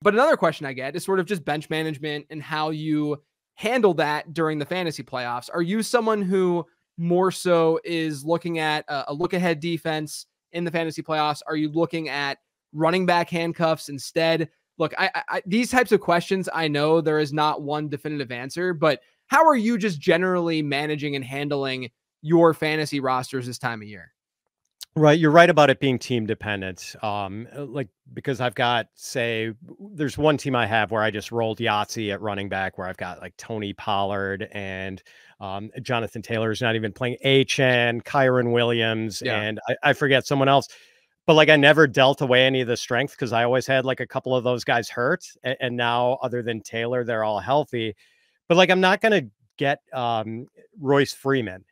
But another question I get is sort of just bench management and how you handle that during the fantasy playoffs. Are you someone who more so is looking at a look ahead defense in the fantasy playoffs? Are you looking at running back handcuffs instead? Look, I these types of questions, I know there is not one definitive answer, but how are you just generally managing and handling your fantasy rosters this time of year? Right. You're right about it being team dependent. Like, because I've got, say, there's one team I have where I just rolled Yahtzee at running back where I've got like Tony Pollard and Jonathan Taylor's not even playing, HN, Kyron Williams, Yeah. and I forget someone else. But like, I never dealt away any of the strength because I always had like a couple of those guys hurt. And now, other than Taylor, they're all healthy. But like, I'm not going to get Royce Freeman.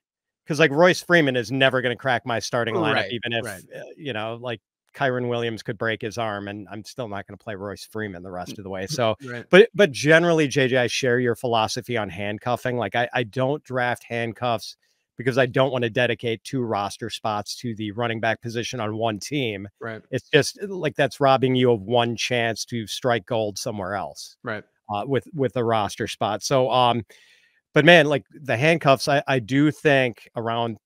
Because like Royce Freeman is never going to crack my starting lineup, even if, like Kyron Williams could break his arm and I'm still not going to play Royce Freeman the rest of the way. So, but generally, JJ, I share your philosophy on handcuffing. Like I don't draft handcuffs because I don't want to dedicate 2 roster spots to the running back position on one team. Right. It's just like that's robbing you of one chance to strike gold somewhere else. Right. With a roster spot. So, but man, like the handcuffs, I do think around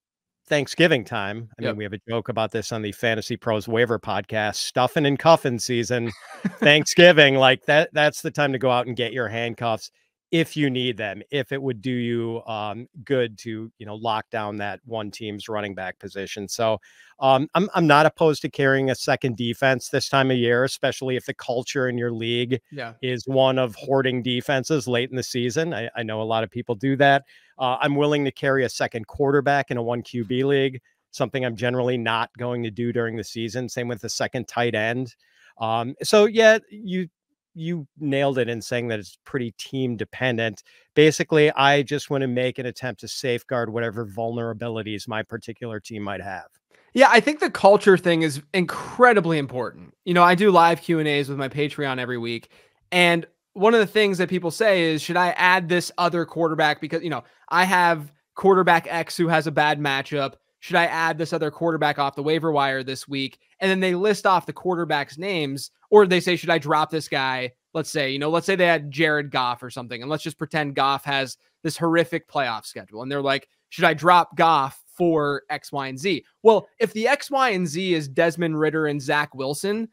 Thanksgiving time. I mean, we have a joke about this on the Fantasy Pros Waiver podcast, stuffing and cuffing season, Thanksgiving, like that's the time to go out and get your handcuffs if you need them, if it would do you good to, lock down that one team's running back position. So I'm not opposed to carrying a second defense this time of year, especially if the culture in your league is one of hoarding defenses late in the season. I know a lot of people do that. I'm willing to carry a second quarterback in a 1 QB league, something I'm generally not going to do during the season. Same with the second tight end. So yeah, you nailed it in saying that it's pretty team dependent. Basically, I just want to make an attempt to safeguard whatever vulnerabilities my particular team might have. Yeah, I think the culture thing is incredibly important. I do live Q&As with my Patreon every week. And one of the things that people say is, should I add this other quarterback? Because, I have quarterback X who has a bad matchup. Should I add this other quarterback off the waiver wire this week? And then they list off the quarterback's names, or they say, should I drop this guy? Let's say they had Jared Goff or something. And let's just pretend Goff has this horrific playoff schedule. And they're like, should I drop Goff for X, Y, and Z? Well, if the X, Y, and Z is Desmond Ridder and Zach Wilson,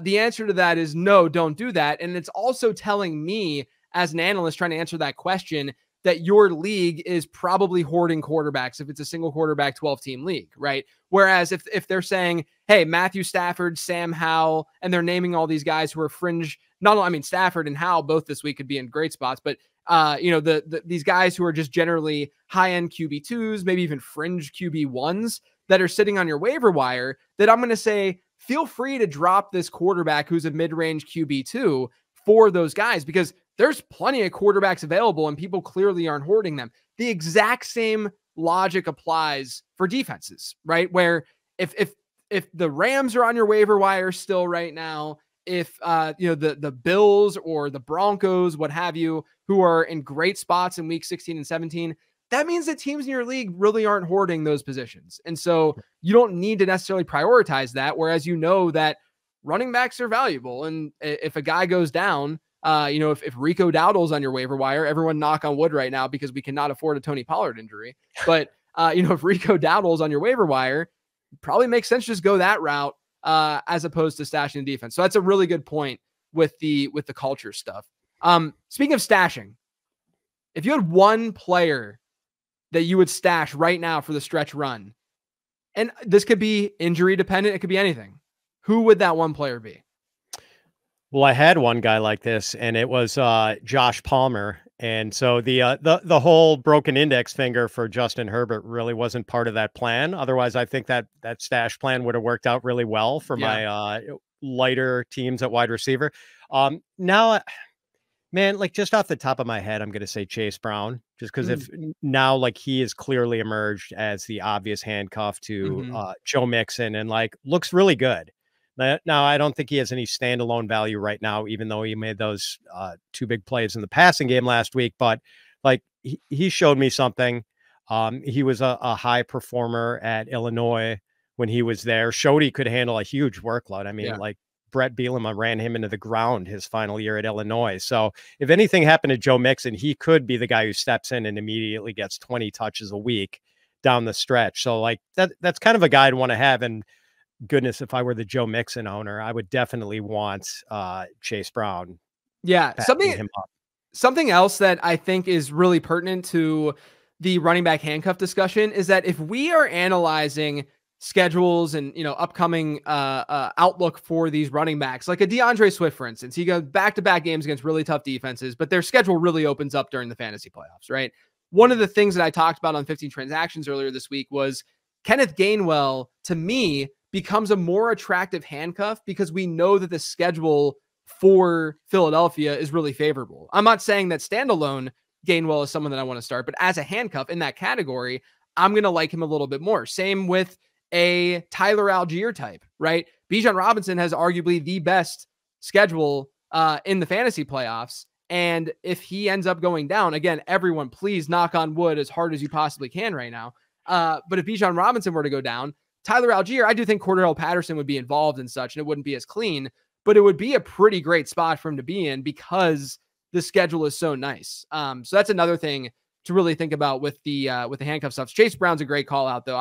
the answer to that is no, don't do that. And it's also telling me as an analyst trying to answer that question that your league is probably hoarding quarterbacks if it's a single quarterback 12-team league, right? Whereas if they're saying, hey, Matthew Stafford, Sam Howell, and they're naming all these guys who are fringe, Stafford and Howell both this week could be in great spots, but these guys who are just generally high-end QB2s, maybe even fringe QB1s that are sitting on your waiver wire, that I'm going to say, feel free to drop this quarterback who's a mid-range QB2 for those guys, because there's plenty of quarterbacks available and people clearly aren't hoarding them. The exact same logic applies for defenses, right? Where if the Rams are on your waiver wire still right now, if the Bills or the Broncos, what have you, who are in great spots in week 16 and 17, that means that teams in your league really aren't hoarding those positions. And so you don't need to necessarily prioritize that. Whereas that running backs are valuable. And if a guy goes down, if Rico Dowdle's on your waiver wire, everyone knock on wood right now because we cannot afford a Tony Pollard injury. But, if Rico Dowdle's on your waiver wire, probably makes sense to just go that route as opposed to stashing the defense. So that's a really good point with the culture stuff. Speaking of stashing, if you had one player that you would stash right now for the stretch run, and this could be injury dependent, it could be anything, who would that one player be? Well, I had one guy like this, and it was Josh Palmer. And so the whole broken index finger for Justin Herbert really wasn't part of that plan. Otherwise, I think that stash plan would have worked out really well for my lighter teams at wide receiver. Now, man, like just off the top of my head, I'm going to say Chase Brown, just because if now like he is clearly emerged as the obvious handcuff to Joe Mixon and like looks really good. Now, I don't think he has any standalone value right now, even though he made those 2 big plays in the passing game last week. But like he showed me something. He was a high performer at Illinois when he was there. Showed he could handle a huge workload. I mean, like Brett Bielema ran him into the ground his final year at Illinois. So if anything happened to Joe Mixon, he could be the guy who steps in and immediately gets 20 touches a week down the stretch. So like that's kind of a guy I'd want to have. And goodness, if I were the Joe Mixon owner, I would definitely want Chase Brown. Yeah. Something else that I think is really pertinent to the running back handcuff discussion is that if we are analyzing schedules and, upcoming outlook for these running backs, like a DeAndre Swift, for instance, he goes back-to-back games against really tough defenses, but their schedule really opens up during the fantasy playoffs, right? One of the things that I talked about on 15 transactions earlier this week was Kenneth Gainwell, to me, becomes a more attractive handcuff because we know that the schedule for Philadelphia is really favorable. I'm not saying that standalone Gainwell is someone that I want to start, but as a handcuff in that category, I'm going to like him a little bit more. Same with a Tyler Algier type, right? Bijan Robinson has arguably the best schedule in the fantasy playoffs. And if he ends up going down, again, everyone, please knock on wood as hard as you possibly can right now. But if Bijan Robinson were to go down, Tyler Algier, I do think Cordell Patterson would be involved and such, and it wouldn't be as clean, but it would be a pretty great spot for him to be in because the schedule is so nice. So that's another thing to really think about with the handcuff stuff. Chase Brown's a great call out, though.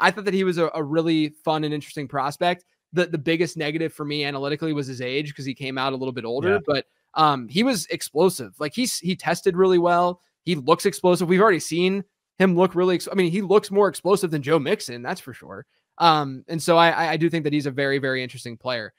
I thought that he was a really fun and interesting prospect. The biggest negative for me analytically was his age because he came out a little bit older, but he was explosive. Like he tested really well. He looks explosive. We've already seen him look really, he looks more explosive than Joe Mixon, that's for sure. And so I do think that he's a very, very interesting player.